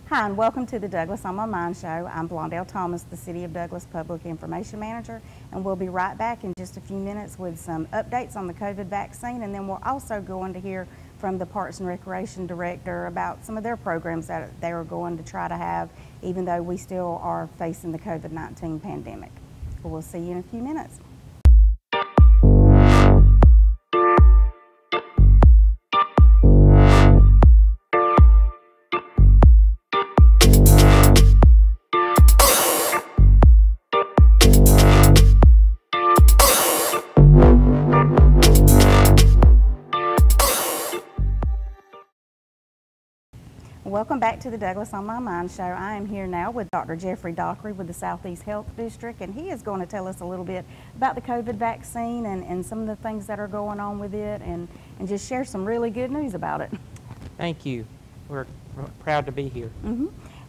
Hi, and welcome to the Douglas on My Mind show. I'm Blondell Thomas, the City of Douglas Public Information Manager, and we'll be right back in just a few minutes with some updates on the COVID vaccine, and then we're also going to hear from the Parks and Recreation Director about some of their programs that they are going to try to have, even though we still are facing the COVID-19 pandemic. We'll see you in a few minutes. Welcome back to the Douglas on My Mind show. I am here now with Dr. Jeffery Dockery with the Southeast Health District, and he is going to tell us a little bit about the COVID vaccine and some of the things that are going on with it, and just share some really good news about it. Thank you. We're proud to be here.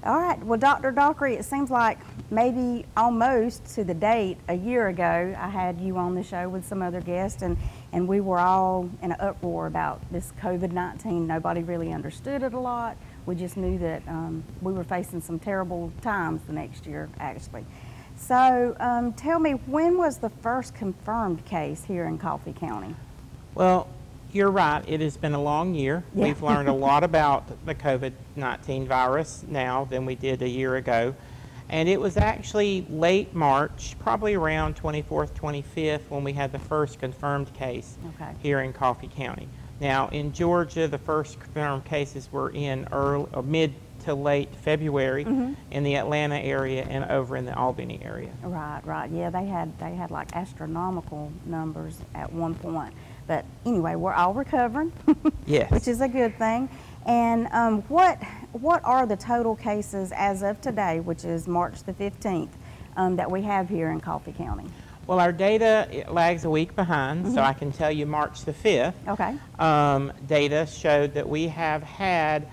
All right. Well, Dr. Dockery, it seems like maybe almost to the date a year ago, I had you on the show with some other guests, and we were all in an uproar about this COVID-19. Nobody really understood it a lot. We just knew that we were facing some terrible times the next year, actually. So tell me, when was the first confirmed case here in Coffee County? Well, you're right. It has been a long year. Yeah. We've learned a lot about the COVID-19 virus now than we did a year ago. And it was actually late March, probably around 24th, 25th, when we had the first confirmed case here in Coffee County. Now, in Georgia, the first confirmed cases were in mid to late February in the Atlanta area and over in the Albany area. Right, right. Yeah, they had like astronomical numbers at one point. But anyway, we're all recovering, Yes. which is a good thing. And what are the total cases as of today, which is March the 15th, that we have here in Coffee County? Well, our data lags a week behind, so I can tell you March the 5th. Okay. Data showed that we have had,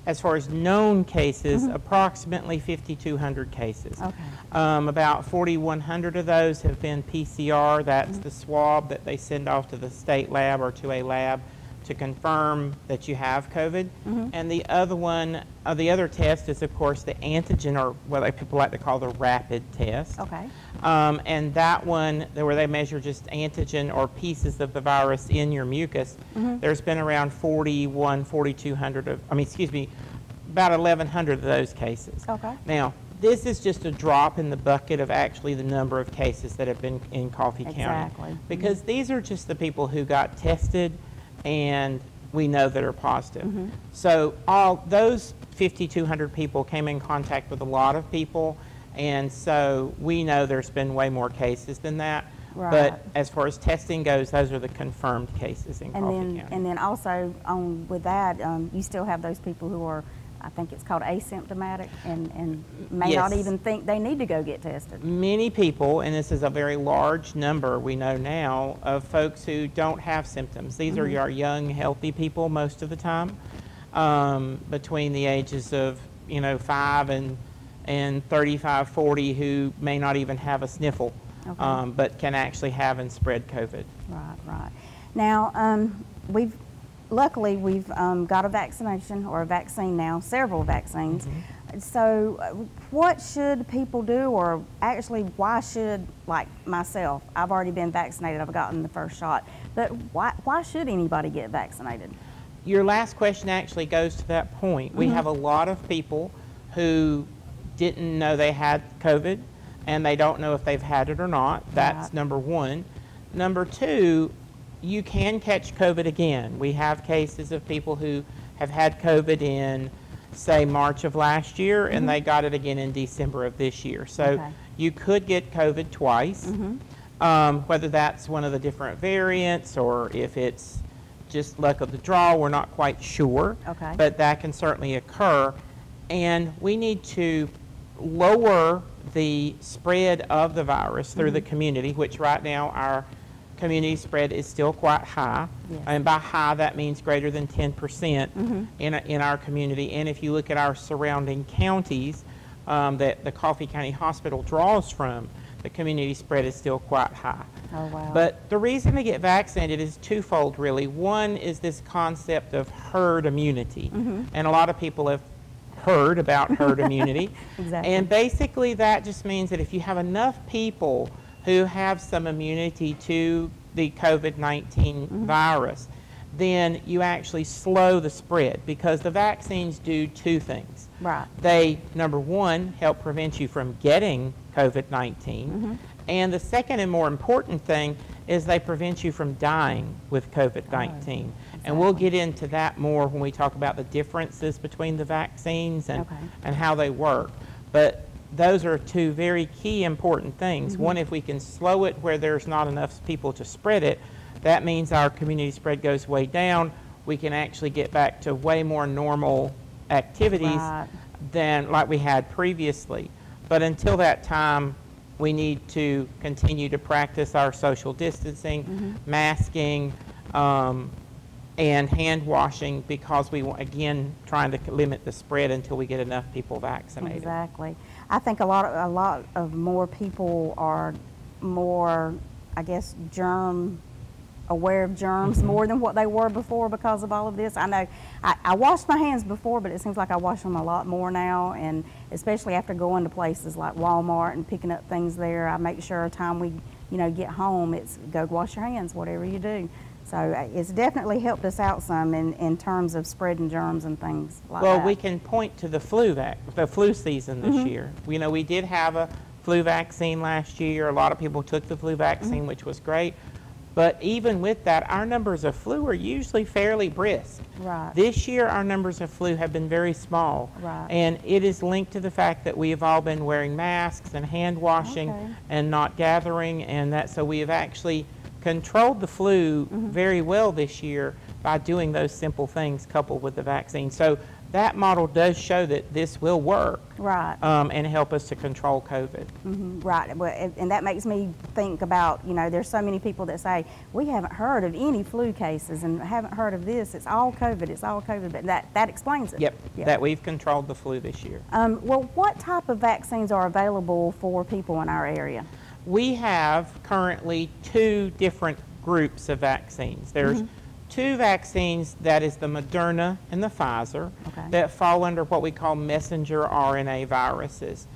as far as known cases, approximately 5,200 cases. Okay. About 4,100 of those have been PCR. That's the swab that they send off to the state lab or to a lab to confirm that you have COVID. And the other one, the other test is, of course, the antigen, or what people like to call the rapid test. Okay. And that one, where they measure just antigen or pieces of the virus in your mucus, there's been around 4,200 of, about 1,100 of those cases. Okay. Now, this is just a drop in the bucket of actually the number of cases that have been in Coffee County. Exactly. Because these are just the people who got tested and we know that are positive. So all those 5,200 people came in contact with a lot of people, and so we know there's been way more cases than that. Right. But as far as testing goes, those are the confirmed cases in Coffee County. And then also with that, you still have those people who are, I think it's called asymptomatic, and may not even think they need to go get tested. Many people, and this is a very large number we know now, of folks who don't have symptoms. These are our young, healthy people most of the time, between the ages of 5 and 35, 40, who may not even have a sniffle, but can actually have and spread COVID. Right, right. Now, luckily, we've got a vaccination or a vaccine now, several vaccines. So what should people do, or actually why should, like myself, I've already been vaccinated, I've gotten the first shot, but why should anybody get vaccinated? Your last question actually goes to that point. We have a lot of people who didn't know they had COVID, and they don't know if they've had it or not. That's number one. Number two, you can catch COVID again. We have cases of people who have had COVID in, say, March of last year, and they got it again in December of this year. So you could get COVID twice, whether that's one of the different variants or if it's just luck of the draw, we're not quite sure. But that can certainly occur. And we need to lower the spread of the virus through the community, which right now our community spread is still quite high. And by high, that means greater than 10% in our community. And if you look at our surrounding counties that the Coffee County Hospital draws from, the community spread is still quite high. Oh, wow. But the reason to get vaccinated is twofold, really. One is this concept of herd immunity. And a lot of people have heard about herd immunity. Exactly. And basically that just means that if you have enough people who have some immunity to the COVID-19 virus, then you actually slow the spread, because the vaccines do two things. Right. They, number one, help prevent you from getting COVID-19. And the second and more important thing is they prevent you from dying with COVID-19. And we'll get into that more when we talk about the differences between the vaccines and how they work. But those are two very key important things. One, if we can slow it where there's not enough people to spread it, that means our community spread goes way down. We can actually get back to way more normal activities than like we had previously. But until that time, we need to continue to practice our social distancing, masking, and hand washing, because we want, again, trying to limit the spread until we get enough people vaccinated. Exactly. I think a lot of more people are more, I guess, aware of germs more than what they were before because of all of this. I know I washed my hands before, but it seems like I wash them a lot more now, and especially after going to places like Walmart and picking up things there, I make sure time we get home, it's go wash your hands, whatever you do. So it's definitely helped us out some in terms of spreading germs and things like that. Well, we can point to the flu season this year. We did have a flu vaccine last year. A lot of people took the flu vaccine, which was great. But even with that, our numbers of flu are usually fairly brisk. Right. This year, our numbers of flu have been very small. Right. And it is linked to the fact that we have all been wearing masks and hand washing and not gathering, and that so we have actually controlled the flu very well this year by doing those simple things coupled with the vaccine. So that model does show that this will work, right, and help us to control COVID. Right, and that makes me think about, there's so many people that say, we haven't heard of any flu cases and haven't heard of this, it's all COVID, but that explains it. Yep, that we've controlled the flu this year. Well, what type of vaccines are available for people in our area? We have currently two different groups of vaccines. There's two vaccines, that is the Moderna and the Pfizer, that fall under what we call messenger RNA viruses.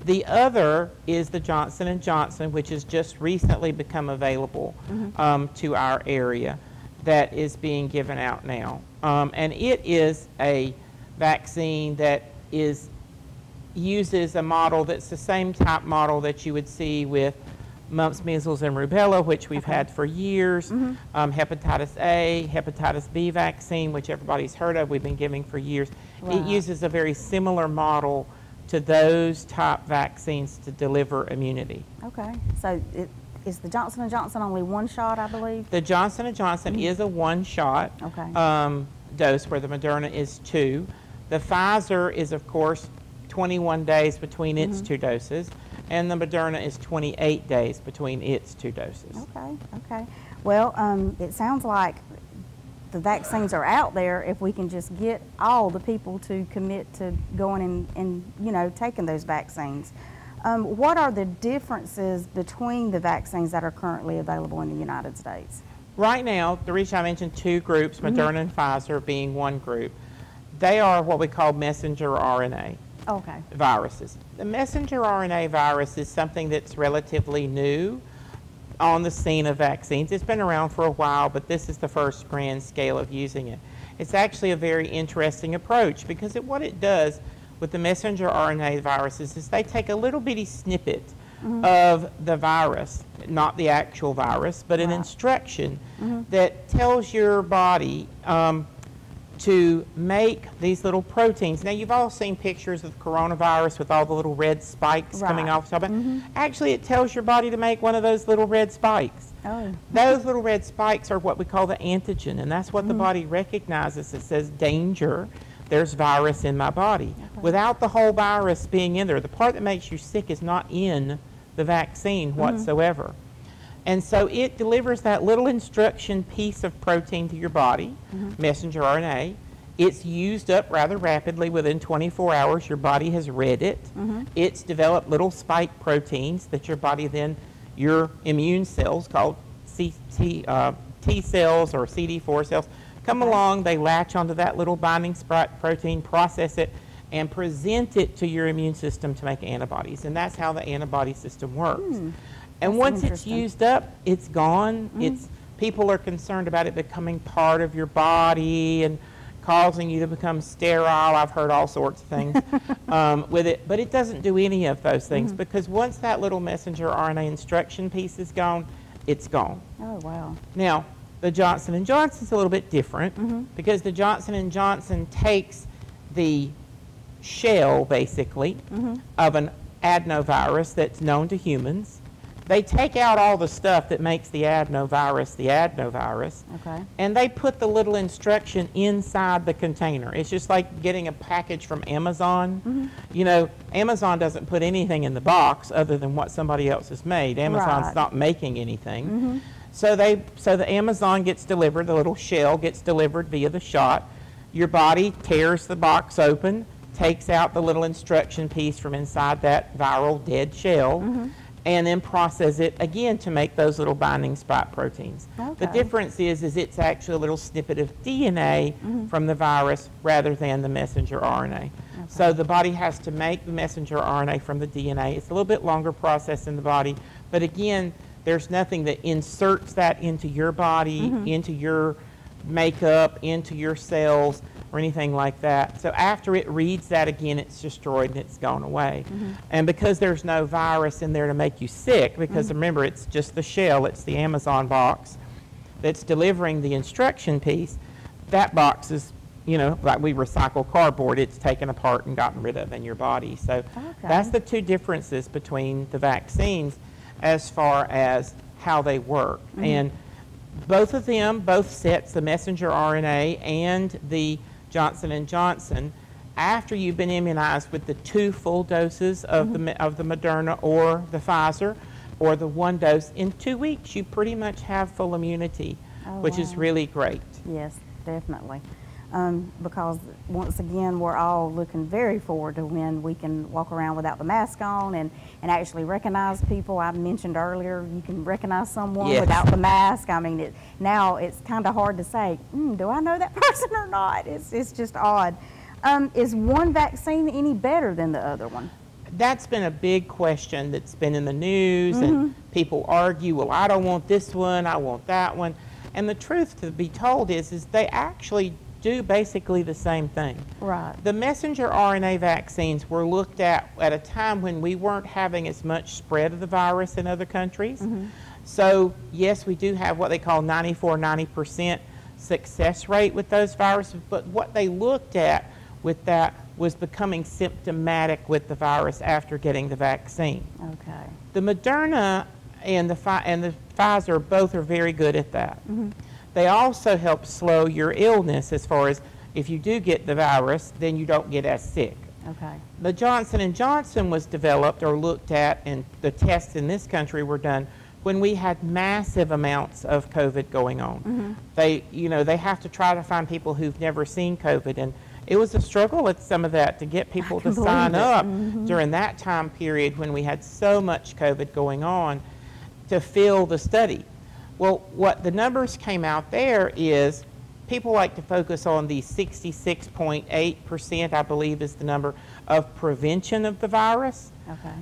The other is the Johnson & Johnson, which has just recently become available to our area, that is being given out now. And it is a vaccine that uses a model that's the same type model that you would see with mumps, measles, and rubella, which we've had for years, hepatitis A, hepatitis B vaccine, which everybody's heard of, we've been giving for years. It uses a very similar model to those type vaccines to deliver immunity. Okay, so is the Johnson & Johnson only one shot, I believe? The Johnson & Johnson is a one-shot dose, where the Moderna is two. The Pfizer is, of course, 21 days between its two doses, and the Moderna is 28 days between its two doses. Okay. Well, it sounds like the vaccines are out there if we can just get all the people to commit to going and taking those vaccines. What are the differences between the vaccines that are currently available in the United States? Right now, the reason I mentioned two groups, Moderna and Pfizer being one group, they are what we call messenger RNA. Viruses. The messenger RNA virus is something that's relatively new on the scene of vaccines. It's been around for a while, but this is the first grand scale of using it. It's actually a very interesting approach, because what it does with the messenger RNA viruses is they take a little bitty snippet of the virus, not the actual virus, but an instruction that tells your body to make these little proteins. Now, you've all seen pictures of the coronavirus with all the little red spikes coming off the top of it. Actually, it tells your body to make one of those little red spikes. Those little red spikes are what we call the antigen, and that's what the body recognizes. It says, danger, there's virus in my body. Without the whole virus being in there, the part that makes you sick is not in the vaccine whatsoever. And so it delivers that little instruction piece of protein to your body, messenger RNA. It's used up rather rapidly. Within 24 hours, your body has read it. It's developed little spike proteins that your body then, your immune cells called T cells or CD4 cells, come along, they latch onto that little binding spike protein, process it, and present it to your immune system to make antibodies. And that's how the antibody system works. And once it's used up, it's gone. People are concerned about it becoming part of your body and causing you to become sterile. I've heard all sorts of things with it, but it doesn't do any of those things because once that little messenger RNA instruction piece is gone, it's gone. Oh, wow. Now, the Johnson & Johnson is a little bit different because the Johnson & Johnson takes the shell, basically, of an adenovirus that's known to humans. They take out all the stuff that makes the adenovirus, Okay. and they put the little instruction inside the container. It's just like getting a package from Amazon. You know, Amazon doesn't put anything in the box other than what somebody else has made. Amazon's not making anything. So the Amazon gets delivered, the little shell gets delivered via the shot. Your body tears the box open, takes out the little instruction piece from inside that viral dead shell, and then process it again to make those little binding spike proteins. The difference is it's actually a little snippet of DNA from the virus rather than the messenger RNA. So the body has to make the messenger RNA from the DNA. It's a little bit longer process in the body, but again, there's nothing that inserts that into your body, into your makeup, into your cells, or anything like that. So after it reads that again, it's destroyed and it's gone away. And because there's no virus in there to make you sick, because remember, it's just the shell, it's the Amazon box that's delivering the instruction piece, that box is, you know, like we recycle cardboard, it's taken apart and gotten rid of in your body. So that's the two differences between the vaccines as far as how they work. And both of them, both sets, the messenger RNA and the Johnson & Johnson, after you've been immunized with the 2 full doses of the Moderna or the Pfizer or the 1 dose, in 2 weeks you pretty much have full immunity, which is really great. Yes, definitely. Because once again, we're all looking very forward to when we can walk around without the mask on and actually recognize people. I mentioned earlier, you can recognize someone without the mask. I mean, now it's kind of hard to say, do I know that person or not? It's just odd. Is one vaccine any better than the other one? That's been a big question that's been in the news, and people argue, well, I don't want this one, I want that one. And the truth to be told is they actually do basically the same thing. Right. The messenger RNA vaccines were looked at a time when we weren't having as much spread of the virus in other countries. So yes, we do have what they call 90% success rate with those viruses, but what they looked at with that was becoming symptomatic with the virus after getting the vaccine. Okay. The Moderna and the Pfizer both are very good at that. They also help slow your illness as far as if you do get the virus, then you don't get as sick. Okay. The Johnson & Johnson was developed or looked at, and the tests in this country were done when we had massive amounts of COVID going on. They have to try to find people who've never seen COVID, and it was a struggle with some of that to get people to sign up during that time period when we had so much COVID going on to fill the study. Well, what the numbers came out there is people like to focus on the 66.8%, I believe is the number, of prevention of the virus,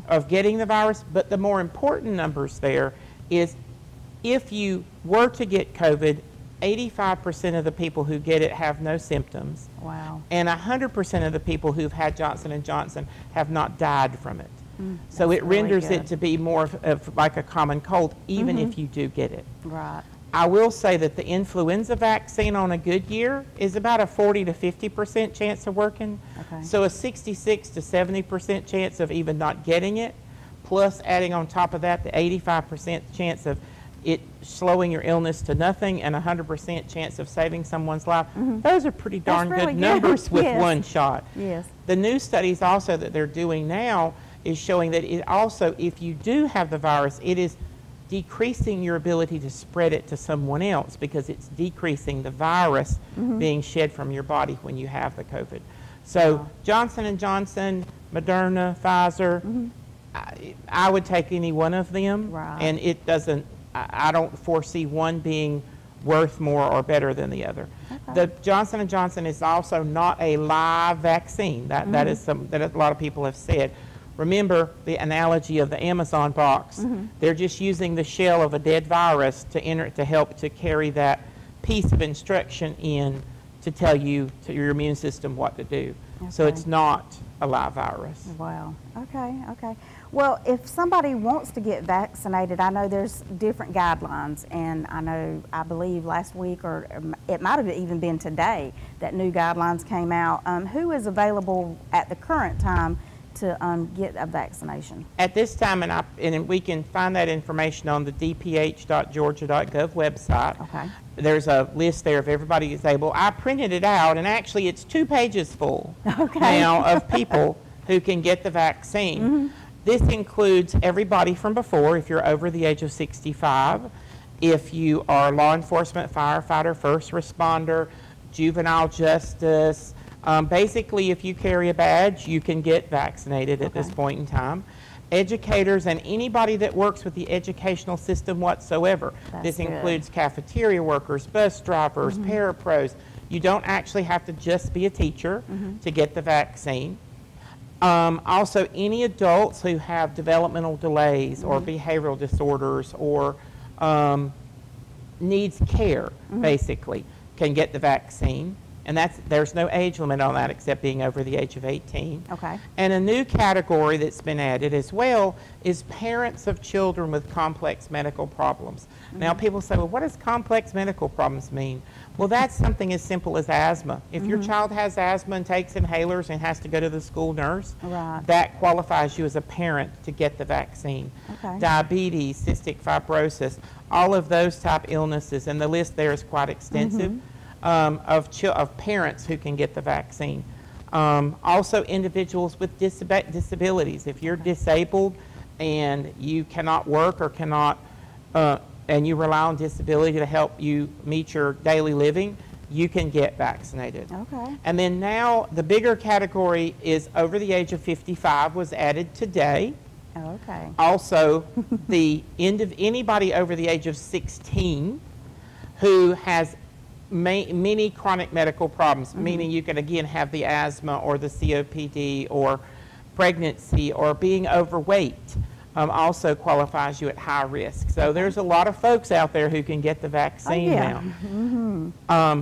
of getting the virus. But the more important numbers there is if you were to get COVID, 85% of the people who get it have no symptoms. Wow. And 100% of the people who've had Johnson & Johnson have not died from it. So it renders it to be more of like a common cold, even if you do get it. Right. I will say that the influenza vaccine on a good year is about a 40 to 50% chance of working. So a 66 to 70% chance of even not getting it, plus adding on top of that the 85% chance of it slowing your illness to nothing and 100% chance of saving someone's life. Those are pretty darn good numbers with one shot. Yes. The new studies also that they're doing now is showing that it also, if you do have the virus, it is decreasing your ability to spread it to someone else because it's decreasing the virus being shed from your body when you have the COVID. So Johnson & Johnson, Moderna, Pfizer, I would take any one of them, and it doesn't, I don't foresee one being worth more or better than the other. The Johnson & Johnson is also not a live vaccine. That is something that a lot of people have said. Remember the analogy of the Amazon box. They're just using the shell of a dead virus to help to carry that piece of instruction in to tell you, to your immune system, what to do. Okay. So it's not a live virus. Wow. Okay. Okay. Well, if somebody wants to get vaccinated, I know there's different guidelines, and I believe last week, or it might have even been today, that new guidelines came out. Who is available at the current time to get a vaccination? At this time, and we can find that information on the dph.georgia.gov website. Okay. There's a list there of everybody who's able. I printed it out, and actually it's 2 pages full now of people who can get the vaccine. This includes everybody from before, if you're over the age of 65, if you are law enforcement, firefighter, first responder, juvenile justice. Basically, if you carry a badge, you can get vaccinated at this point in time. Educators and anybody that works with the educational system whatsoever. This includes cafeteria workers, bus drivers, parapros. You don't actually have to just be a teacher to get the vaccine. Also, any adults who have developmental delays or behavioral disorders or needs care, basically, can get the vaccine. And there's no age limit on that except being over the age of 18. Okay. And a new category that's been added as well is parents of children with complex medical problems. Now people say, well, what does complex medical problems mean? Well, that's something as simple as asthma. If your child has asthma and takes inhalers and has to go to the school nurse, that qualifies you as a parent to get the vaccine. Okay. Diabetes, cystic fibrosis, all of those type illnesses, and the list there is quite extensive. Of parents who can get the vaccine. Also individuals with disabilities. If you're disabled and you cannot work or cannot, and you rely on disability to help you meet your daily living, you can get vaccinated. Okay. And then now the bigger category is over the age of 55 was added today. Okay. Also, the end of anybody over the age of 16 who has many chronic medical problems, meaning you can again have the asthma or the COPD or pregnancy or being overweight, also qualifies you at high risk. So there's a lot of folks out there who can get the vaccine now.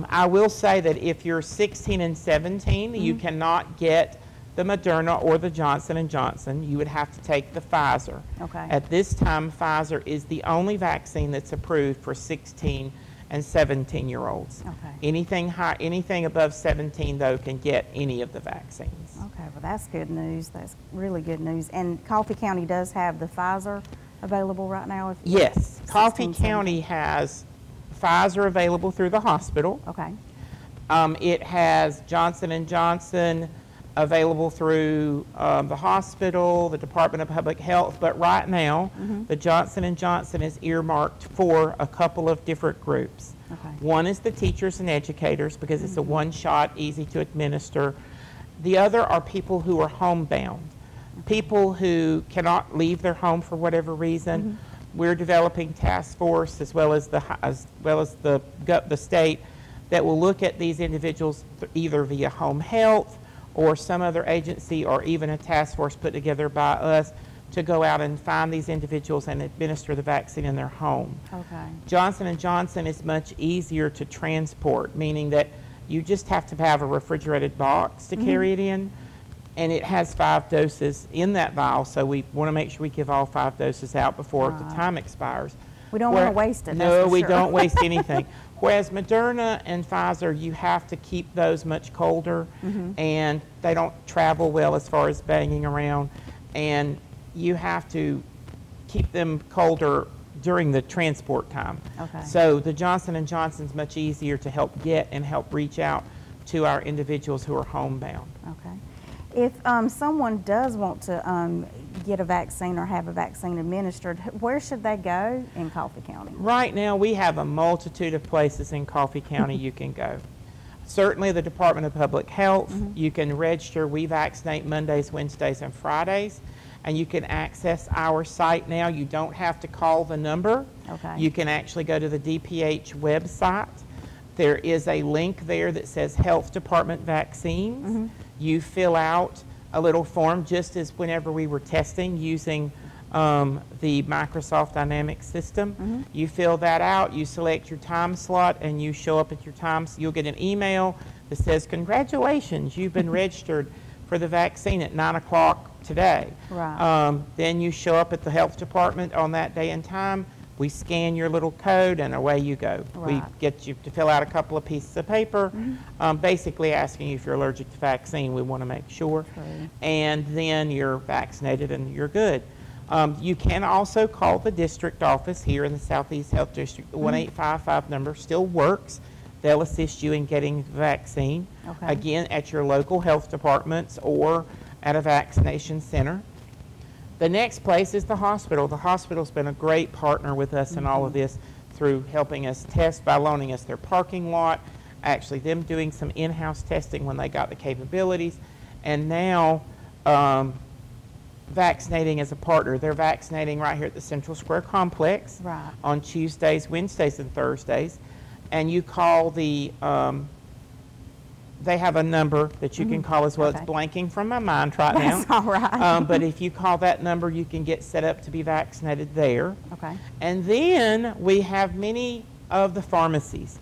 I will say that if you're 16 and 17, you cannot get the Moderna or the Johnson & Johnson. You would have to take the Pfizer. Okay. At this time, Pfizer is the only vaccine that's approved for 16 and 17-year-olds. Okay. Anything above 17, though, can get any of the vaccines. Okay, well, that's good news. That's really good news. And Coffee County does have the Pfizer available right now? Yes. Coffee County has Pfizer available through the hospital. Okay. It has Johnson & Johnson available through the hospital, the Department of Public Health, but right now the Johnson & Johnson is earmarked for a couple of different groups. Okay. One is the teachers and educators because it's a one-shot, easy to administer. The other are people who are homebound, people who cannot leave their home for whatever reason. We're developing task force as well as the state that will look at these individuals either via home health or some other agency or even a task force put together by us to go out and find these individuals and administer the vaccine in their home. Okay. Johnson & Johnson is much easier to transport, meaning that you just have to have a refrigerated box to carry it in, and it has 5 doses in that vial, so we want to make sure we give all 5 doses out before the time expires. We don't want to waste it. No, we don't waste anything. Whereas Moderna and Pfizer, you have to keep those much colder, and they don't travel well as far as banging around, and you have to keep them colder during the transport time. Okay. So the Johnson & Johnson's much easier to help get and help reach out to our individuals who are homebound. Okay. If someone does want to get a vaccine or have a vaccine administered, where should they go in Coffee County? Right now, we have a multitude of places in Coffee County you can go. Certainly the Department of Public Health, you can register. We vaccinate Mondays, Wednesdays, and Fridays, and you can access our site now. You don't have to call the number. Okay. You can actually go to the DPH website. There is a link there that says Health Department Vaccines. You fill out a little form, just as whenever we were testing using the Microsoft Dynamics system. You fill that out, you select your time slot, and you show up at your time. You'll get an email that says, congratulations, you've been registered for the vaccine at 9 o'clock today. Right. Then you show up at the health department on that day and time. We scan your little code, and away you go. Right. We get you to fill out a couple of pieces of paper, basically asking you if you're allergic to vaccine. We want to make sure. True. And then you're vaccinated and you're good. You can also call the district office here in the Southeast Health District. The 1-855 number still works. They'll assist you in getting the vaccine, Okay. again, at your local health departments or at a vaccination center. The next place is the hospital. The hospital's been a great partner with us in all of this through helping us test by loaning us their parking lot, actually them doing some in-house testing when they got the capabilities, and now vaccinating as a partner. They're vaccinating right here at the Central Square Complex Right. on Tuesdays, Wednesdays, and Thursdays. And you call the, they have a number that you can call as well. Okay. It's blanking from my mind right now. That's all right. But if you call that number, you can get set up to be vaccinated there. Okay. And then we have many of the pharmacies.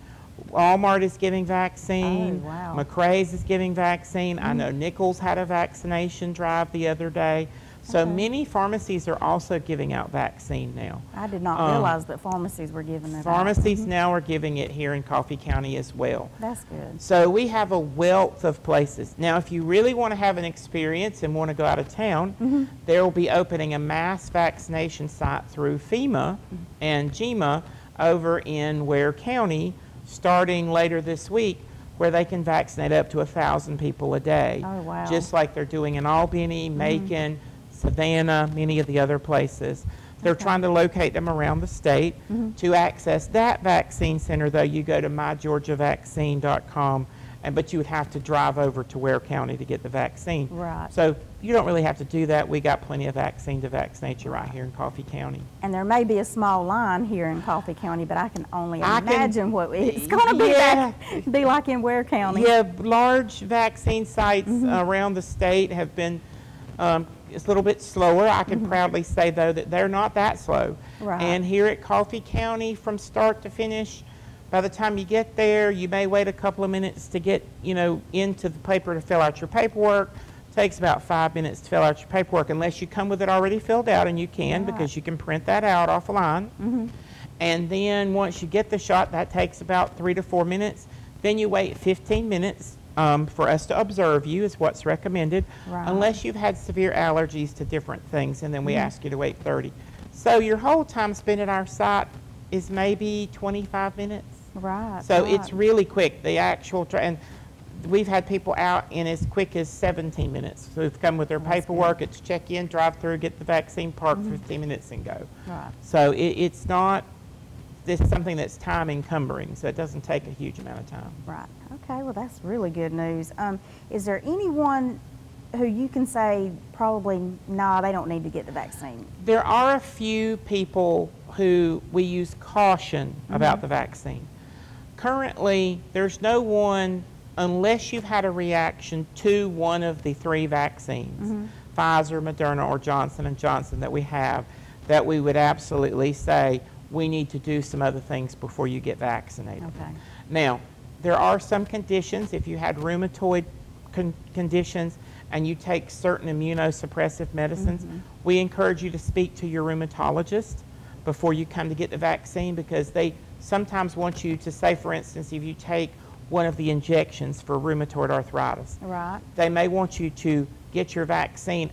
Walmart is giving vaccine. Oh, wow. McRae's is giving vaccine. I know Nichols had a vaccination drive the other day. So Okay. many pharmacies are also giving out vaccine now. I did not realize that pharmacies were giving it out. Pharmacies now are giving it here in Coffee County as well. That's good. So we have a wealth of places. Now, if you really want to have an experience and want to go out of town, there will be opening a mass vaccination site through FEMA and GEMA over in Ware County starting later this week, where they can vaccinate up to 1,000 people a day. Oh, wow. Just like they're doing in Albany, Macon, Savannah, many of the other places. They're trying to locate them around the state. To access that vaccine center, though, you go to mygeorgiavaccine.com, but you would have to drive over to Ware County to get the vaccine. Right. So you don't really have to do that. We got plenty of vaccine to vaccinate you right here in Coffee County. And there may be a small line here in Coffee County, but I can only I can- imagine what it's going to be, Yeah. be like in Ware County. Yeah, large vaccine sites around the state have been it's a little bit slower. I can proudly say, though, that they're not that slow. Right. And here at Coffee County, from start to finish, by the time you get there, you may wait a couple of minutes to get, into the paper to fill out your paperwork. Takes about 5 minutes to fill out your paperwork, unless you come with it already filled out, and you can, because you can print that out off a line. And then once you get the shot, that takes about 3 to 4 minutes. Then you wait 15 minutes for us to observe you, is what's recommended, Right. unless you've had severe allergies to different things, and then we ask you to wait 30. So your whole time spent at our site is maybe 25 minutes. Right. So right. it's really quick. The actual, and we've had people out in as quick as 17 minutes. So they've come with their paperwork, it's check in, drive through, get the vaccine, park 15 minutes and go. Right. So it's not, this is something that's time encumbering, so it doesn't take a huge amount of time. Right. Okay, well, that's really good news. Is there anyone who you can say probably, no, they don't need to get the vaccine? There are a few people who we use caution about the vaccine. Currently, there's no one, unless you've had a reaction to one of the 3 vaccines, Pfizer, Moderna, or Johnson & Johnson that we have, that we would absolutely say we need to do some other things before you get vaccinated. Okay. Now, there are some conditions. If you had rheumatoid conditions and you take certain immunosuppressive medicines, we encourage you to speak to your rheumatologist before you come to get the vaccine, because they sometimes want you to say, for instance, if you take one of the injections for rheumatoid arthritis, Right. they may want you to get your vaccine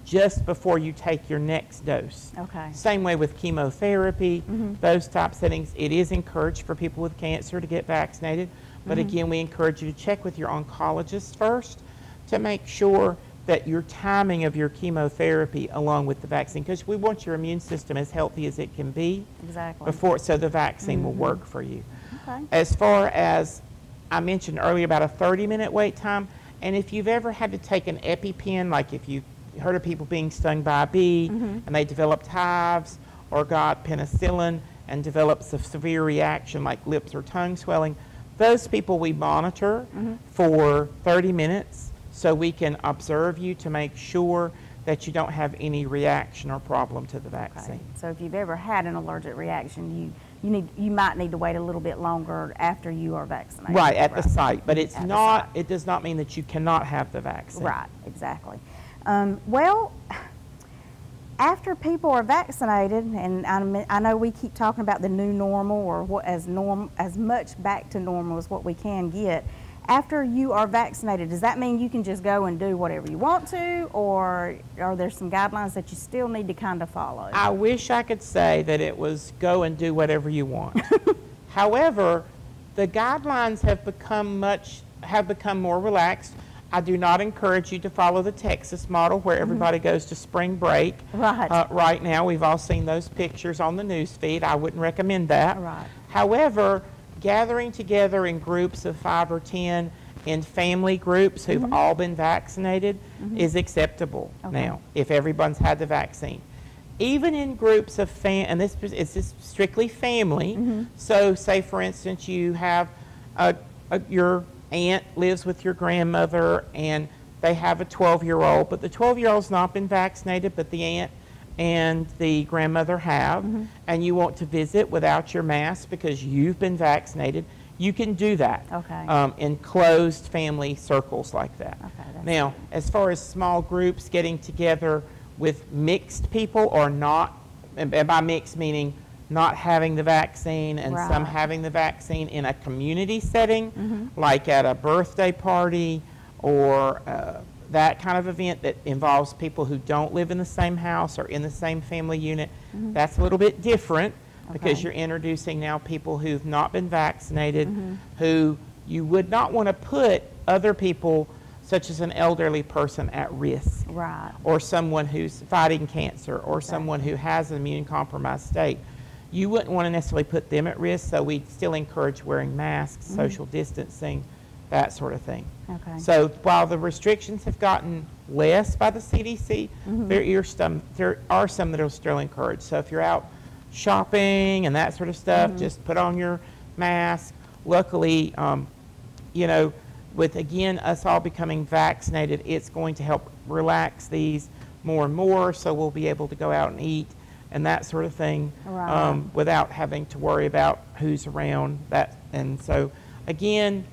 just before you take your next dose. Okay. Same way with chemotherapy, those type settings. It is encouraged for people with cancer to get vaccinated, but again, we encourage you to check with your oncologist first to make sure that your timing of your chemotherapy along with the vaccine, because we want your immune system as healthy as it can be Exactly. before, so the vaccine will work for you. Okay. As far as I mentioned earlier about a 30-minute wait time, and if you've ever had to take an EpiPen, like if you heard of people being stung by a bee and they developed hives, or got penicillin and developed a severe reaction like lips or tongue swelling, Those people we monitor for 30 minutes so we can observe you to make sure that you don't have any reaction or problem to the vaccine. Okay. So if you've ever had an allergic reaction, you might need to wait a little bit longer after you are vaccinated. Right, at the site, but it does not mean that you cannot have the vaccine. Right, exactly. Well, after people are vaccinated, and I know we keep talking about the new normal, or as much back to normal as what we can get. After you are vaccinated, does that mean you can just go and do whatever you want to, or are there some guidelines that you still need to kind of follow? I wish I could say that it was go and do whatever you want. However, the guidelines have become more relaxed. I do not encourage you to follow the Texas model where everybody goes to spring break. Right. Right now, we've all seen those pictures on the news feed. I wouldn't recommend that. Right. However, gathering together in groups of 5 or 10 in family groups who've all been vaccinated is acceptable now if everyone's had the vaccine. Even in groups of and this is strictly family. So say for instance you have your aunt lives with your grandmother and they have a 12-year-old, but the 12-year-old's not been vaccinated, but the aunt and the grandmother have, and you want to visit without your mask because you've been vaccinated, you can do that in closed family circles like that. Now, as far as small groups getting together with mixed people or not, and by mixed meaning not having the vaccine and some having the vaccine in a community setting, like at a birthday party or that kind of event that involves people who don't live in the same house or in the same family unit, that's a little bit different because you're introducing now people who've not been vaccinated, who you would not want to put other people, such as an elderly person, at risk. Right. Or someone who's fighting cancer or someone who has an immune compromised state. You wouldn't want to necessarily put them at risk, so we still encourage wearing masks, social distancing, that sort of thing. So while the restrictions have gotten less by the CDC, there are some that are still encouraged. So if you're out shopping and that sort of stuff, just put on your mask. Luckily, you know, with again us all becoming vaccinated, it's going to help relax these more and more, so we'll be able to go out and eat and that sort of thing without having to worry about who's around that. And so again,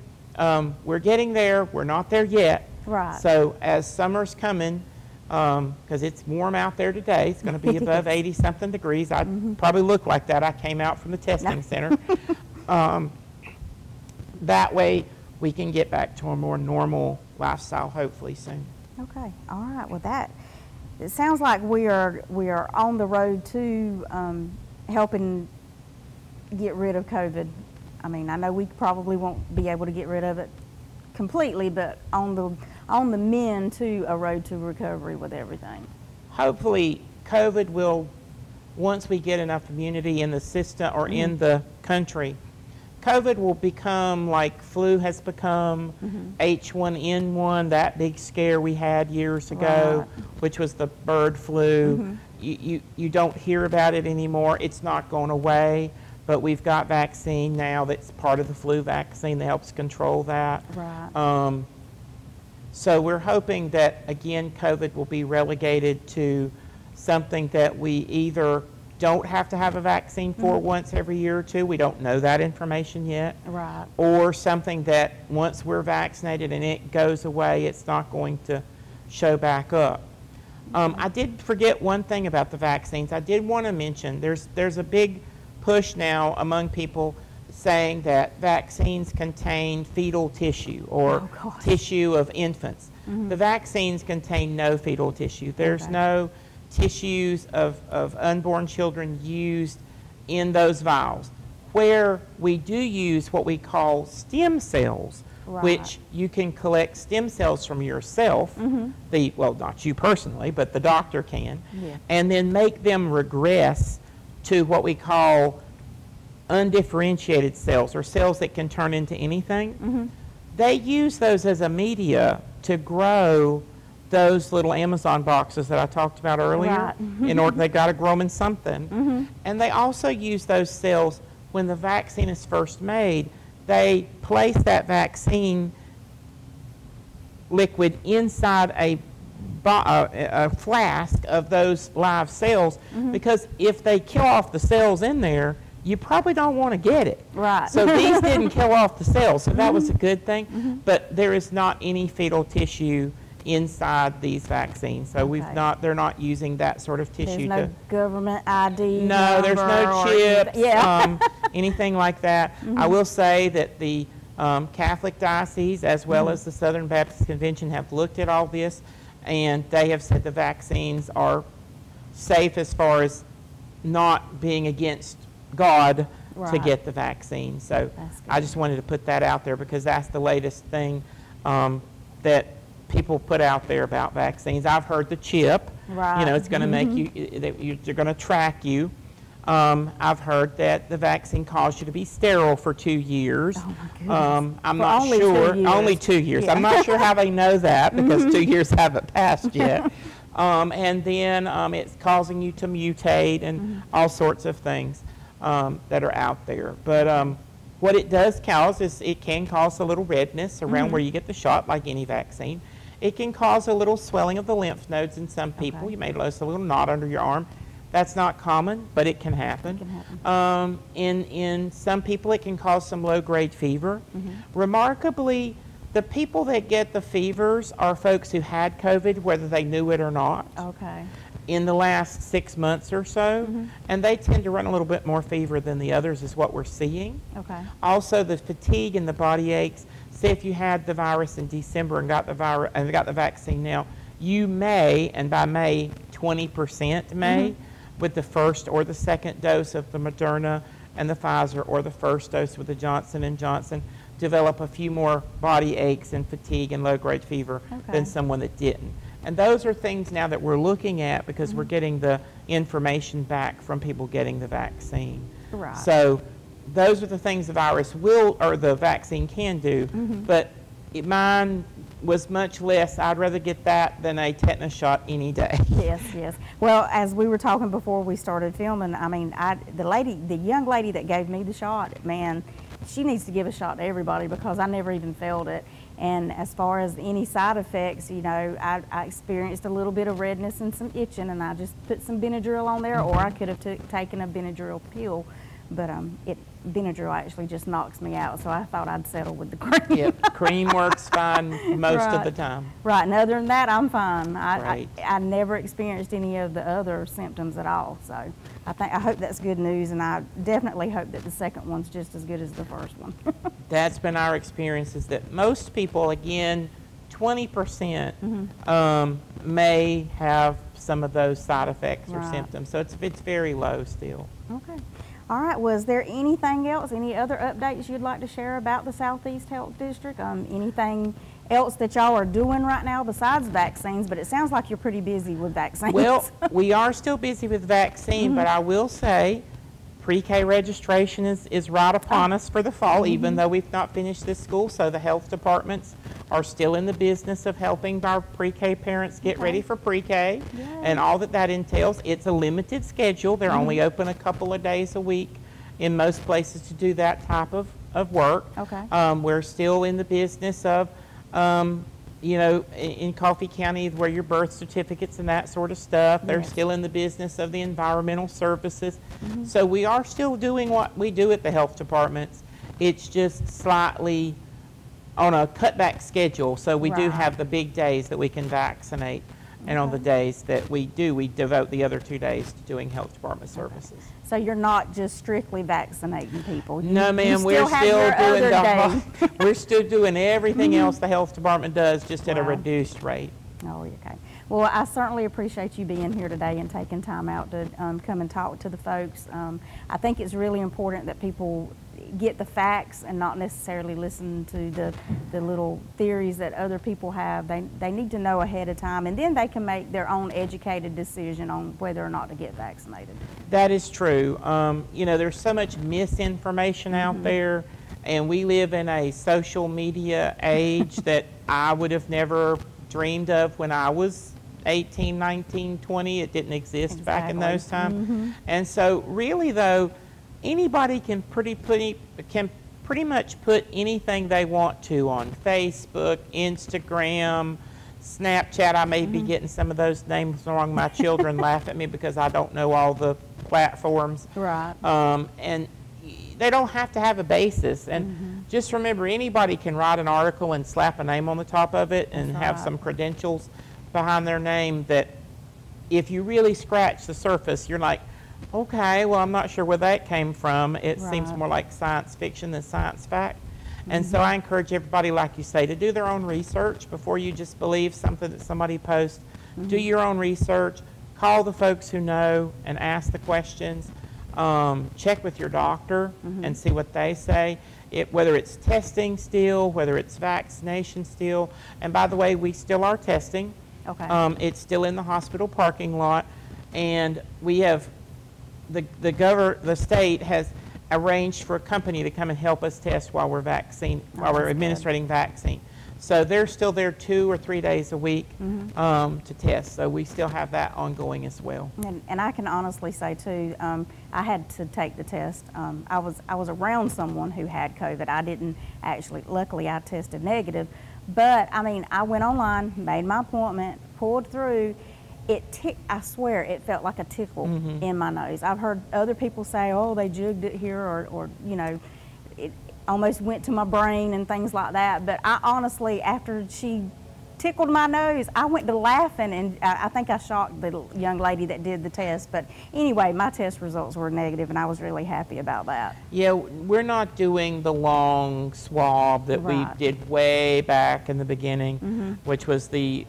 we're getting there. We're not there yet. Right. So as summer's coming, because it's warm out there today, it's going to be above 80-something degrees. I probably look like that. I came out from the testing center. That way we can get back to a more normal lifestyle hopefully soon. Okay. All right. Well, it sounds like we are on the road to helping get rid of COVID. I mean, I know we probably won't be able to get rid of it completely, but on the mend to a road to recovery with everything. Hopefully, COVID will, once we get enough immunity in the system or in the country, COVID will become like flu has become, H1N1, that big scare we had years ago, which was the bird flu. You don't hear about it anymore. It's not going away, but we've got vaccine now that's part of the flu vaccine that helps control that. So we're hoping that, again, COVID will be relegated to something that we either don't have to have a vaccine for once every year or two. We don't know that information yet. Or something that once we're vaccinated and it goes away, it's not going to show back up. I did forget one thing about the vaccines. I did want to mention there's a big push now among people saying that vaccines contain fetal tissue or tissue of infants. The vaccines contain no fetal tissue. There's no tissues of unborn children used in those vials. Where we do use what we call stem cells, which you can collect stem cells from yourself, well, not you personally, but the doctor can, and then make them regress to what we call undifferentiated cells, or cells that can turn into anything. They use those as a media to grow those little Amazon boxes that I talked about earlier. In order, they've got to grow them in something. And they also use those cells when the vaccine is first made they place that vaccine liquid inside a flask of those live cells, because if they kill off the cells in there, you probably don't want to get it. Right. So these didn't kill off the cells, so that was a good thing. But there is not any fetal tissue inside these vaccines, so they're not using that sort of tissue. There's no government ID. No, there's no chips, anything like that. I will say that the Catholic diocese, as well as the Southern Baptist Convention, have looked at all this, and they have said the vaccines are safe as far as not being against God to get the vaccine. So I just wanted to put that out there, because that's the latest thing that people put out there about vaccines. I've heard the chip, it's going to make you, they're going to track you. I've heard that the vaccine caused you to be sterile for 2 years. Oh my goodness. I'm not sure. Only 2 years. Yeah. I'm not sure how they know that, because 2 years haven't passed yet. And then it's causing you to mutate and all sorts of things that are out there. But what it does cause is it can cause a little redness around where you get the shot, like any vaccine. It can cause a little swelling of the lymph nodes in some people. You may notice a little knot under your arm. That's not common, but it can happen. In some people, it can cause some low-grade fever. Remarkably, the people that get the fevers are folks who had COVID, whether they knew it or not, in the last 6 months or so. And they tend to run a little bit more fever than the others, is what we're seeing. Also, the fatigue and the body aches. Say if you had the virus in December and got the vaccine now, you may, and by May, 20% may, with the first or the second dose of the Moderna and the Pfizer, or the first dose with the Johnson & Johnson, develop a few more body aches and fatigue and low-grade fever than someone that didn't. And those are things now that we're looking at, because we're getting the information back from people getting the vaccine. So those are the things the virus the vaccine can do, but mine was much less. I'd rather get that than a tetanus shot any day. Yes. Well, as we were talking before we started filming, I mean, the young lady that gave me the shot, man, she needs to give a shot to everybody, because I never even felt it. And as far as any side effects, I experienced a little bit of redness and some itching, and I just put some Benadryl on there, or I could have taken a Benadryl pill. But Benadryl actually just knocks me out, so I thought I'd settle with the cream. Yep, cream works fine most of the time. Right, and other than that, I'm fine. I never experienced any of the other symptoms at all. So I hope that's good news, and I definitely hope that the second one's just as good as the first one. That's been our experience, is that most people, again, 20% may have some of those side effects or symptoms. So it's very low still. Okay. All right, was there anything else, any other updates you'd like to share about the Southeast Health District? Anything else that y'all are doing right now besides vaccines? But it sounds like you're pretty busy with vaccines. Well, we are still busy with vaccine, but I will say pre-K registration is right upon us for the fall, even though we've not finished this school. So the health departments are still in the business of helping our pre-K parents get ready for pre-K and all that entails. It's a limited schedule. They're only open a couple of days a week in most places to do that type of work. We're still in the business of, in Coffee County, where your birth certificates and that sort of stuff. They're still in the business of the environmental services. So we are still doing what we do at the health departments. It's just slightly on a cutback schedule. So we do have the big days that we can vaccinate. And on the days that we do, we devote the other 2 days to doing health department services. So you're not just strictly vaccinating people? No, ma'am. We're still doing everything else the health department does, just at a reduced rate. Oh, okay. Well, I certainly appreciate you being here today and taking time out to come and talk to the folks. I think it's really important that people get the facts and not necessarily listen to the little theories that other people have. They need to know ahead of time, and then they can make their own educated decision on whether or not to get vaccinated. That is true. There's so much misinformation out there, and we live in a social media age that I would have never dreamed of when I was 18, 19, 20. It didn't exist back in those times. And so really, though, anybody can pretty much put anything they want to on Facebook, Instagram, Snapchat. I may be getting some of those names wrong. My children laugh at me because I don't know all the platforms. Right. And they don't have to have a basis. And just remember, anybody can write an article and slap a name on the top of it and have some credentials behind their name that if you really scratch the surface, you're like, okay, well, I'm not sure where that came from. It seems more like science fiction than science fact. And so I encourage everybody, like you say, to do their own research before you just believe something that somebody posts. Do your own research. Call the folks who know and ask the questions. Check with your doctor and see what they say. Whether it's testing still, whether it's vaccination still. And by the way, we still are testing. Okay. It's still in the hospital parking lot. And we have, the state has arranged for a company to come and help us test while we're administering vaccine. So they're still there 2 or 3 days a week to test. So we still have that ongoing as well. And I can honestly say too, I had to take the test. I was around someone who had COVID. I didn't actually. Luckily, I tested negative. But I mean, I went online, made my appointment, pulled through. I swear, it felt like a tickle in my nose. I've heard other people say, oh, they jugged it here, or you know, it almost went to my brain and things like that. But I honestly, after she tickled my nose, I went to laughing, and I think I shocked the young lady that did the test. But anyway, my test results were negative, and I was really happy about that. Yeah, we're not doing the long swab that we did way back in the beginning, which was the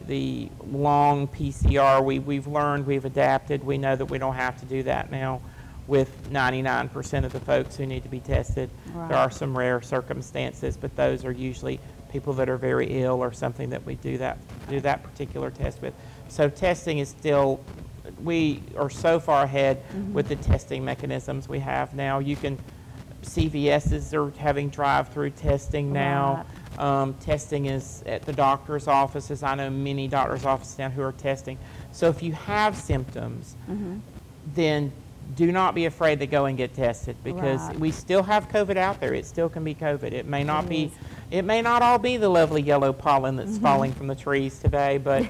long PCR. We've learned, we've adapted. We know that we don't have to do that now with 99% of the folks who need to be tested. There are some rare circumstances, but those are usually people that are very ill or something that we do that particular test with. So testing is still, we are so far ahead with the testing mechanisms we have now. You can, CVS's are having drive-through testing now. Testing is at the doctor's offices. I know many doctor's offices now who are testing. So if you have symptoms, then do not be afraid to go and get tested, because we still have COVID out there. It still can be COVID. It may not be, it may not all be the lovely yellow pollen that's falling from the trees today, but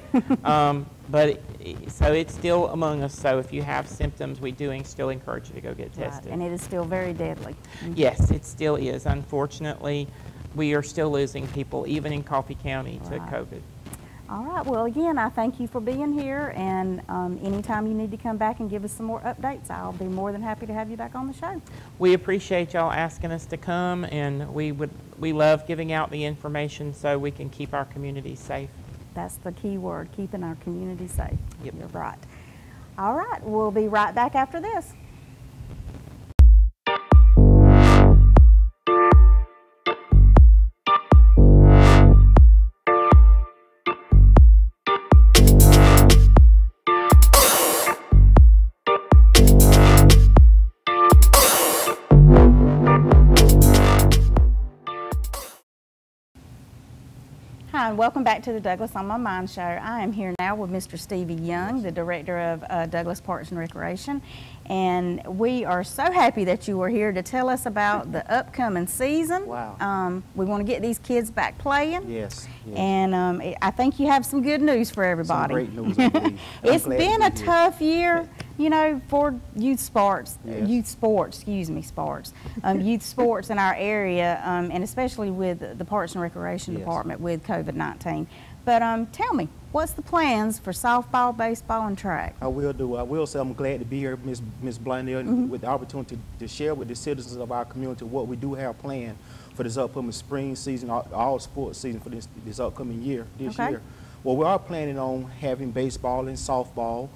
so it's still among us. So if you have symptoms, we do still encourage you to go get tested. And it is still very deadly. Yes, it still is. Unfortunately, we are still losing people, even in Coffee County, to COVID. All right, well, again, I thank you for being here, and anytime you need to come back and give us some more updates, I'll be more than happy to have you back on the show. We appreciate y'all asking us to come, and we love giving out the information so we can keep our community safe. That's the key word, keeping our community safe. Yep. You're right. All right, we'll be right back after this. Hi, and welcome back to the Douglas on My Mind show. I am here now with Mr. Stevie Young, the director of Douglas Parks and Recreation, and we are so happy that you are here to tell us about the upcoming season. Wow. We want to get these kids back playing. Yes. And I think you have some good news for everybody. Some great news, I believe. It's been a tough year, you know, for youth sports, youth sports in our area, and especially with the Parks and Recreation Department with COVID-19. But tell me, what's the plans for softball, baseball, and track? I will do. I will say I'm glad to be here, Ms. Blundell, with the opportunity to share with the citizens of our community what we do have planned for this upcoming spring season, all sports season for this upcoming year, year. Well, we are planning on having baseball and softball,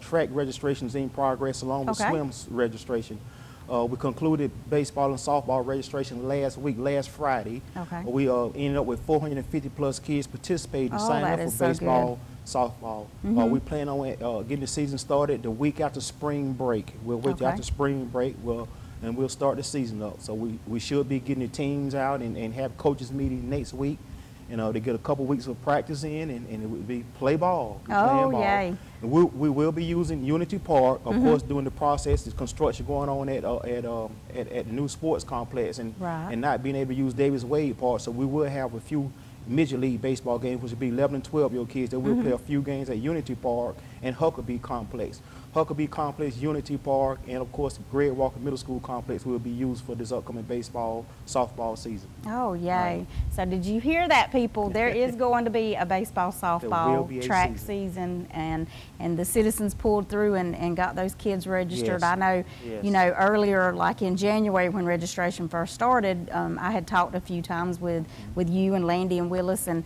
track registrations in progress along with swim registration. We concluded baseball and softball registration last Friday. We ended up with 450 plus kids participating, signing up for baseball, softball. We plan on getting the season started the week after spring break. We'll wait after spring break, and we'll start the season up. So we should be getting the teams out and have coaches meeting next week. they get a couple weeks of practice in, and it would be play ball. Oh, yay. And we will be using Unity Park, of course, during the process. There's construction going on at the new sports complex, and not being able to use Davis Wade Park. So we will have a few Midget League baseball games, which will be 11 and 12-year-old kids that will play a few games at Unity Park and Huckabee Complex. Huckabee Complex, Unity Park, and of course, the Greg Walker Middle School Complex will be used for this upcoming baseball, softball season. Oh, yay. So did you hear that, people? There is going to be a baseball, softball track season, and the citizens pulled through and got those kids registered. I know, you know, earlier, like in January when registration first started, I had talked a few times with you and Landy and Willis, and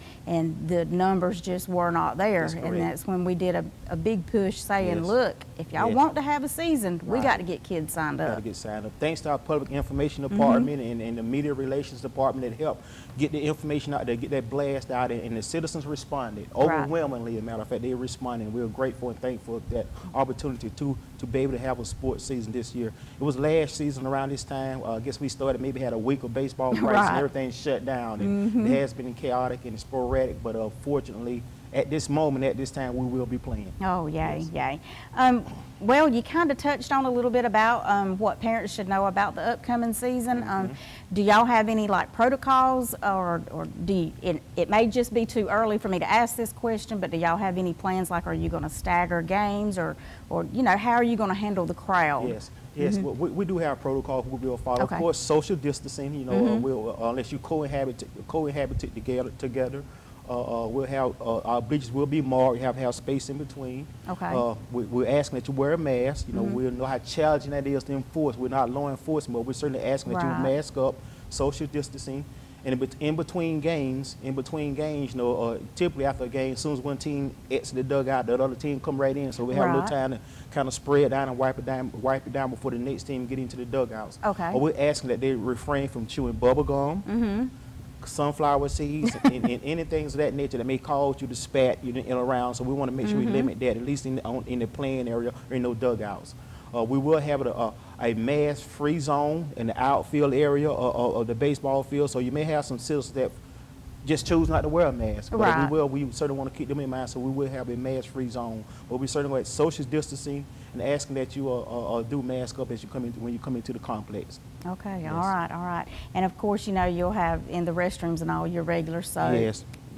the numbers just were not there. And that's when we did a big push saying, look, if y'all want to have a season, we got to get kids signed up. Got to get signed up. Thanks to our public information department and the media relations department that helped get the information out there, get that blast out there, and the citizens responded overwhelmingly. As a matter of fact, they responded. We're grateful and thankful for that opportunity to be able to have a sports season this year. It was last season around this time. I guess we started, maybe had a week of baseball practice and everything shut down. And it has been chaotic and sporadic, but fortunately, at this moment, at this time, we will be playing. Oh, yay, yay. Well, you kind of touched on a little bit about what parents should know about the upcoming season. Do y'all have any like protocols, or do you, it may just be too early for me to ask this question, but do y'all have any plans, like are you going to stagger games, or you know, how are you going to handle the crowd? Yes, we do have protocols we will follow. Of course, social distancing, you know, we'll, unless you cohabit together. We'll have our bleachers will be marked. You have to have space in between. We're asking that you wear a mask. You know, we'll know how challenging that is to enforce. We're not law enforcement, but we're certainly asking that you mask up, social distancing, and in between games, you know, typically after a game, as soon as one team exits the dugout, the other team come right in. So we have a little time to kind of spread down and wipe it down before the next team get into the dugouts. We're asking that they refrain from chewing bubble gum. Sunflower seeds and anything of that nature that may cause you to spat in around. So we want to make sure we limit that, at least in the playing area or in those dugouts. We will have a mask-free zone in the outfield area of the baseball field. So you may have some citizens that just choose not to wear a mask. But we certainly want to keep them in mind, so we will have a mask-free zone. But we certainly want social distancing and asking that you do mask up as you when you come into the complex. Okay, all right. And of course, you know, you'll have in the restrooms and all your regular soap,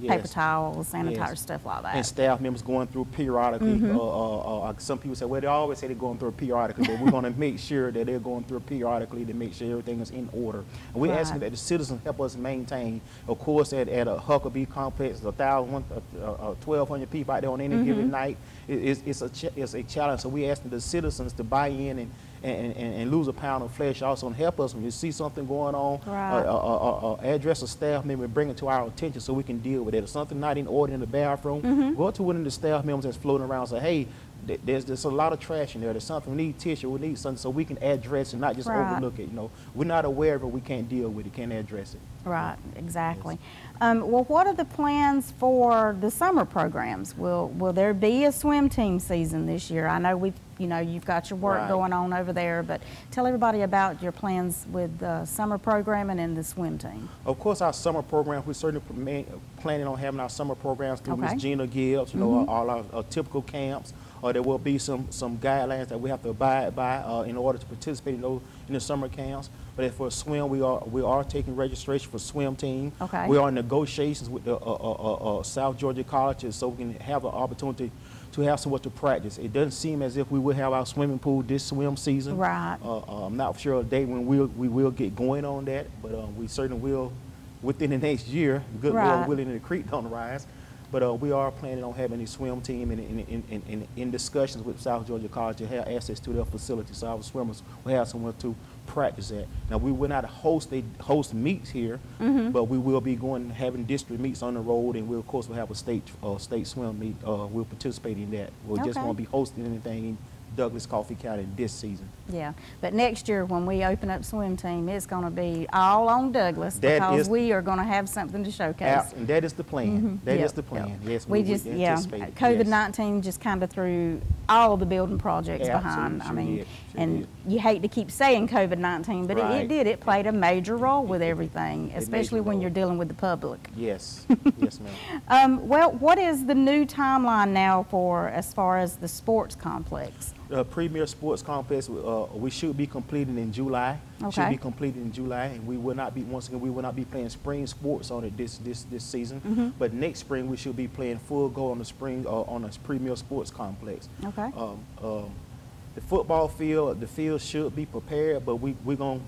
paper towels, sanitizer, stuff like that. And staff members going through periodically. Some people say, well, they always say they're going through it periodically, but we're going to make sure that they're going through it periodically to make sure everything is in order. And we're asking that the citizens help us maintain. Of course, at a Huckabee complex, 1,200 people out there on any given night, it's a challenge. So we're asking the citizens to buy in and lose a pound of flesh also, and help us when you see something going on, address a staff member and bring it to our attention so we can deal with it. If something not in order in the bathroom, go to one of the staff members that's floating around and say, hey, there's a lot of trash in there. There's something, we need tissue, we need something, so we can address and not just overlook it. You know, we're not aware of it, we can't deal with it, can't address it. Right, exactly. Well, what are the plans for the summer programs? Will there be a swim team season this year? I know you've got your work going on over there, but tell everybody about your plans with the summer programming and the swim team. Of course, our summer program, we're certainly planning on having our summer programs through Ms. Gina Gibbs, you know, all our typical camps. There will be some guidelines that we have to abide by in order to participate in the summer camps. But for swim, we are taking registration for swim team. We are in negotiations with the South Georgia colleges so we can have an opportunity to have somewhat to practice. It doesn't seem as if we will have our swimming pool this swim season. I'm not sure a day when we will get going on that, but we certainly will within the next year. Good Lord willing, the creek don't rise. But we are planning on having a swim team and in discussions with South Georgia College to have access to their facilities, so our swimmers will have somewhere to practice at. Now, we will not host meets here, but we will be having district meets on the road, and of course we'll have a state swim meet. We'll participate in that. We just won't be hosting anything in Douglas, Coffee County this season. Yeah, but next year when we open up swim team, it's going to be all on Douglas because we are going to have something to showcase. And that is the plan. That is the plan. Yes, we just anticipate. COVID-19 just kind of threw all the building projects behind. Sure did. And you hate to keep saying COVID-19, but it did. It played a major role with everything, especially when you're dealing with the public. Yes, yes, ma'am. Well, what is the new timeline now for as far as the sports complex? The Premier Sports Complex, we should be completed in July. Okay. Should be completed in July, and we will not be, once again, we will not be playing spring sports on it this season. But next spring we should be playing full go on the spring on the Premier Sports Complex. Okay. The football field, the field should be prepared, but we're gonna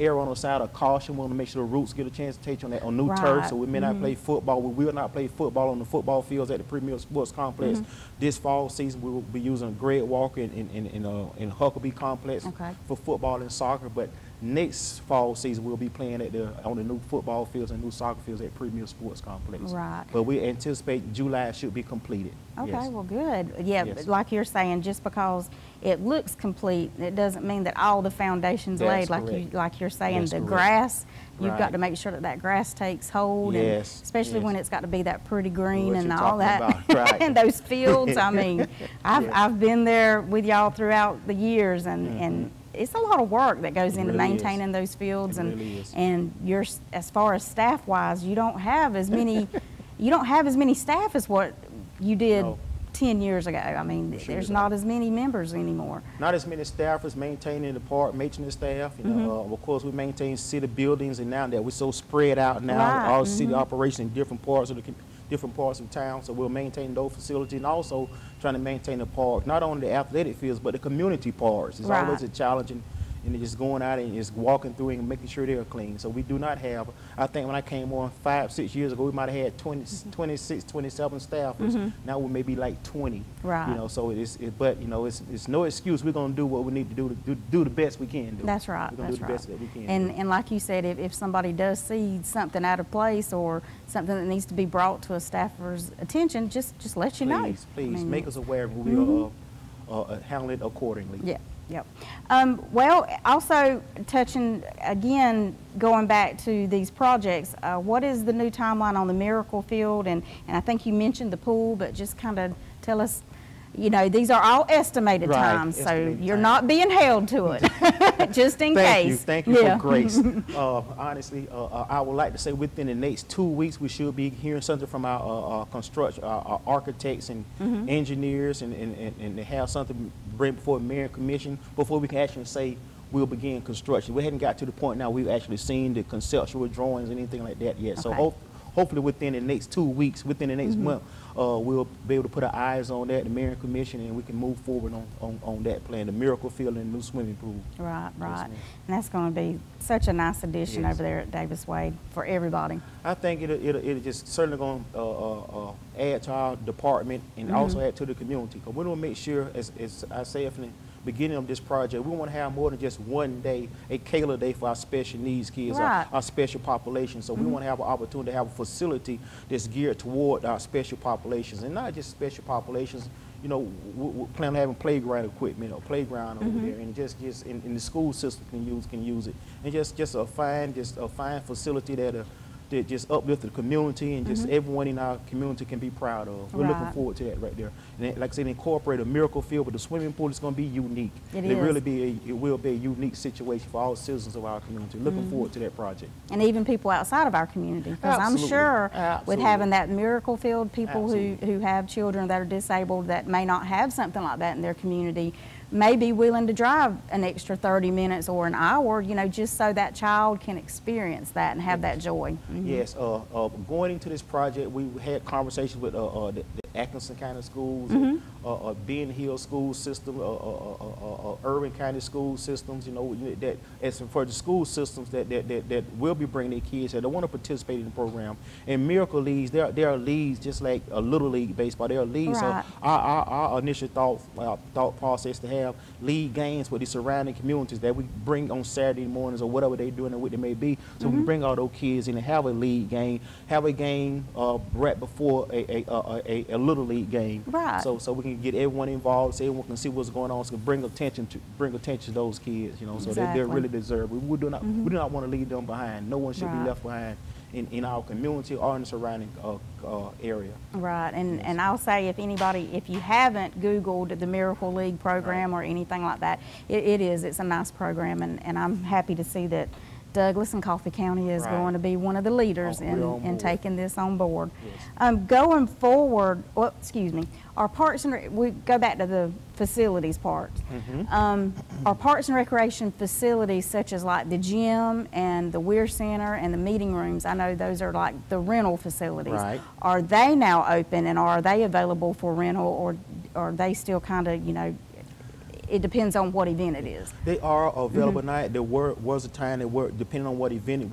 err on the side of caution. We want to make sure the Roots get a chance to take on new turf, so we may not play football. We will not play football on the football fields at the Premier Sports Complex. This fall season, we will be using Greg Walker in Huckabee Complex for football and soccer. But next fall season, we'll be playing on the new football fields and new soccer fields at Premier Sports Complex. Right. But we anticipate July should be completed. Okay, yes. well, good. Yeah, like you're saying, just because it looks complete, it doesn't mean that all the foundations laid. Like you're saying, the grass, you've got to make sure that grass takes hold, and especially when it's got to be that pretty green and all that, and those fields. I mean, I've been there with y'all throughout the years, and it's a lot of work that goes into maintaining those fields, and you're, as far as staff wise, you don't have as many staff as what you did 10 years ago. I mean, there's not as many members anymore. Not as many staffers maintaining the park, maintenance staff. You know, of course, we maintain city buildings, and now that we're so spread out now, all city operations in different parts of town. So we'll maintain those facilities, and also trying to maintain the park, not only the athletic fields, but the community parks. It's always a challenge, and just going out and just walking through and making sure they're clean. So we do not have, I think when I came on 5-6 years ago, we might have had 26, 27 staffers. Now we may be like 20. Right. You know, so but you know, it's no excuse. We're going to do what we need to do to do the best we can do. That's right. We're going to do the best that we can. And like you said, if somebody does see something out of place or something that needs to be brought to a staffer's attention, just let you know. Please, make us aware, and we will handle it accordingly. Yeah. Yep. Well, also touching again, going back to these projects, what is the new timeline on the Miracle Field? And I think you mentioned the pool, but just kind of tell us, you know, these are all estimated times, so you're not being held to it, just in case. Thank you for grace. Honestly, I would like to say within the next 2 weeks, we should be hearing something from our construction, our architects and engineers, and have something bring before the Mayor and Commission before we can actually say we'll begin construction. We hadn't got to the point now we've actually seen the conceptual drawings and anything like that yet. So hopefully within the next 2 weeks, within the next month, we'll be able to put our eyes on that, the Mayor and Commission, and we can move forward on that plan, the Miracle Field and the new swimming pool. Right. And that's going to be such a nice addition over there at Davis Wade for everybody. I think it'll just certainly going to add to our department and also add to the community. Because we want to make sure, as I say from the beginning of this project, we want to have more than just one day, a Kayla Day for our special needs kids, our special population. So we want to have an opportunity to have a facility that's geared toward our special populations, and not just special populations. You know, we plan on having playground equipment or playground over there, and just in the school system can use it, and just a fine facility that just uplift the community, and just everyone in our community can be proud of. We're looking forward to that right there. And like I said, incorporate a Miracle Field, but the swimming pool is going to be unique. It will be a unique situation for all citizens of our community. Looking forward to that project. And even people outside of our community, because I'm sure with having that Miracle Field, people who have children that are disabled that may not have something like that in their community may be willing to drive an extra 30 minutes or an hour, you know, just so that child can experience that and have that joy. Yes, going into this project, we had conversations with the Atkinson County Schools, Ben Hill School System, Irving County School Systems, you know, that as for the school systems that will be bringing their kids that want to participate in the program. And Miracle Leagues, there are leagues just like a Little League baseball. There are leagues. So our initial thought process to have league games for the surrounding communities that we bring on Saturday mornings or whatever they're doing or what they may be. So we bring all those kids in and have a league game, have a game right before a Little League game. So we can get everyone involved, so everyone can see what's going on, so bring attention to those kids, you know, so they really deserve it. We do not want to leave them behind. No one should be left behind in our community or in the surrounding area. Right, and I'll say if you haven't Googled the Miracle League program or anything like that, it's a nice program, and I'm happy to see that Douglas and Coffee County is going to be one of the leaders in taking this on board. Yes. Going forward, well, excuse me, our parks and we go back to the facilities part. Our parks and recreation facilities, such as like the gym and the Weir Center and the meeting rooms, I know those are like the rental facilities. Right. Are they now open, and are they available for rental, or are they still kind of, you know, it depends on what event it is? They are available now. There was a time they were, depending on what event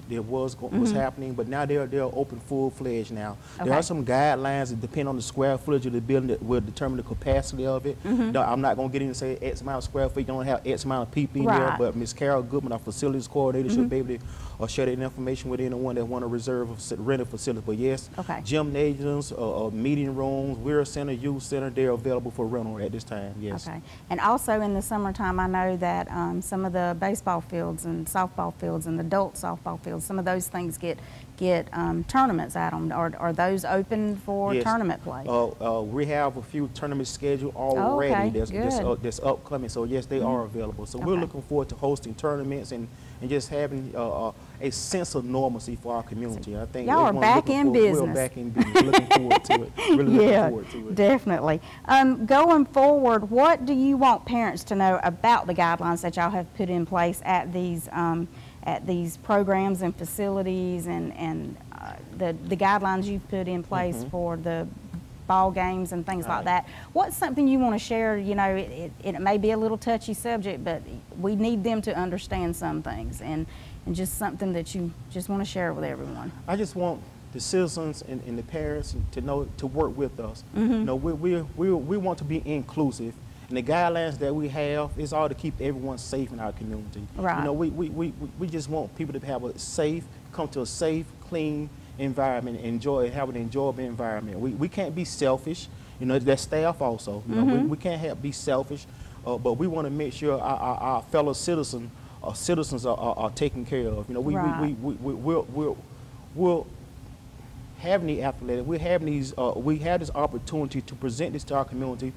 there was happening, but now they're open full-fledged now. Okay. There are some guidelines that depend on the square footage of the building that will determine the capacity of it. No, I'm not going to get in and say X amount of square feet, you don't have X amount of people in there, but Ms. Carol Goodman, our facilities coordinator, should be able to share that information with anyone that want to reserve a rental facility. But yes, gymnasiums, meeting rooms, Weir Center, Youth Center, they're available for rental at this time, yes. Okay. And also in the summertime, I know that some of the baseball fields and softball fields and the adult softball fields, some of those things get tournaments at them. Are those open for tournament play? We have a few tournaments scheduled already that's upcoming, so yes, they are available. So we're looking forward to hosting tournaments and just having a sense of normalcy for our community. I think y'all are back in business. We're back in business. Looking forward to it. Really looking forward to it. Definitely. Going forward, what do you want parents to know about the guidelines that y'all have put in place at these programs and facilities, and the guidelines you've put in place for the ball games and things like that? What's something you want to share? You know, it may be a little touchy subject, but we need them to understand some things, and just something that you just want to share with everyone. I just want the citizens and the parents to know to work with us. You know, we want to be inclusive. And the guidelines that we have is all to keep everyone safe in our community. Right. You know, we just want people to have come to a safe, clean environment, have an enjoyable environment. We can't be selfish. You know, that's staff also. You know, we can't be selfish, but we want to make sure our fellow citizens are taken care of. You know, we'll having the athletic, we have this opportunity to present this to our community,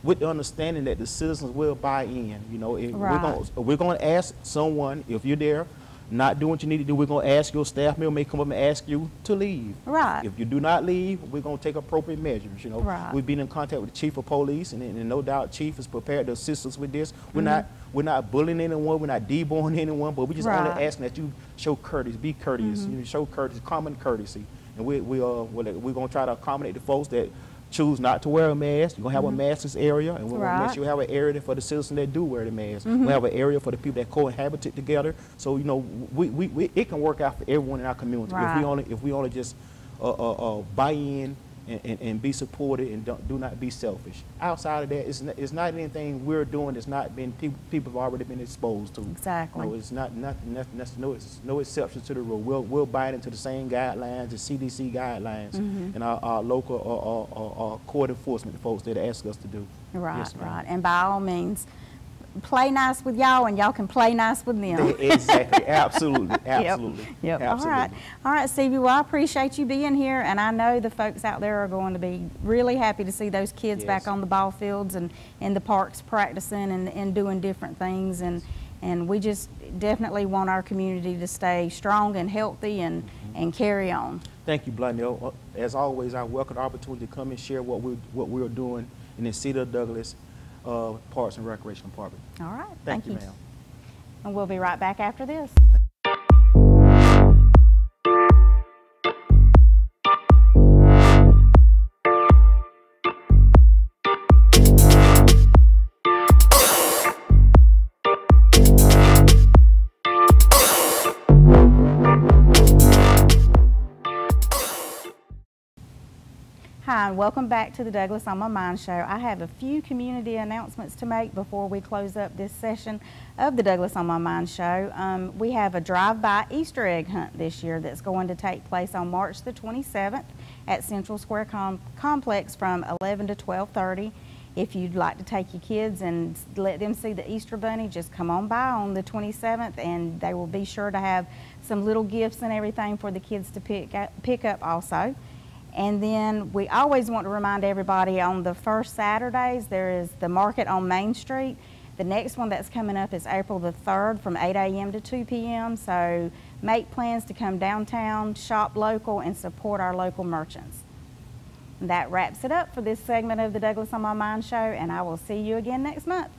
with the understanding that the citizens will buy in. You know, we're going to ask someone, if you're there not doing what you need to do, we're going to ask your staff member may come up and ask you to leave. Right. If you do not leave, we're going to take appropriate measures. You know, we've been in contact with the chief of police, and no doubt chief is prepared to assist us with this. We're not bullying anyone, we're not deborning anyone, but we just only asking that you show courtesy, be courteous, you know, show courtesy, common courtesy, and we're going to try to accommodate the folks that choose not to wear a mask. You're going to have a maskless area, and we're going to make sure we have an area for the citizens that do wear the mask. We have an area for the people that cohabitate together. So, you know, it can work out for everyone in our community if we only just buy in and be supported and do not be selfish. Outside of that, it's not anything we're doing that's not been people have already been exposed to. Exactly. No, it's not nothing. No exceptions to the rule. We'll buy into the same guidelines, the CDC guidelines, and our local court enforcement folks that ask us to do. Right, yes, right. And by all means, play nice with y'all, and y'all can play nice with them. Exactly, absolutely, absolutely. Yep. Absolutely. All right, Stevie, well, I appreciate you being here, and I know the folks out there are going to be really happy to see those kids back on the ball fields and in the parks practicing and doing different things, and we just definitely want our community to stay strong and healthy and carry on. Thank you, Blondell. As always, I welcome the opportunity to come and share what we're doing in the city of Douglas Parks and Recreation Department. All right. Thank you, ma'am. And we'll be right back after this. Hi, and welcome back to the Douglas on My Mind show. I have a few community announcements to make before we close up this session of the Douglas on My Mind show. We have a drive-by Easter egg hunt this year that's going to take place on March the 27th at Central Square Complex from 11 to 12:30. If you'd like to take your kids and let them see the Easter Bunny, just come on by on the 27th, and they will be sure to have some little gifts and everything for the kids to pick up also. And then we always want to remind everybody, on the first Saturdays, there is the market on Main Street. The next one that's coming up is April the 3rd from 8 a.m. to 2 p.m. So make plans to come downtown, shop local, and support our local merchants. That wraps it up for this segment of the Douglas on My Mind show, and I will see you again next month.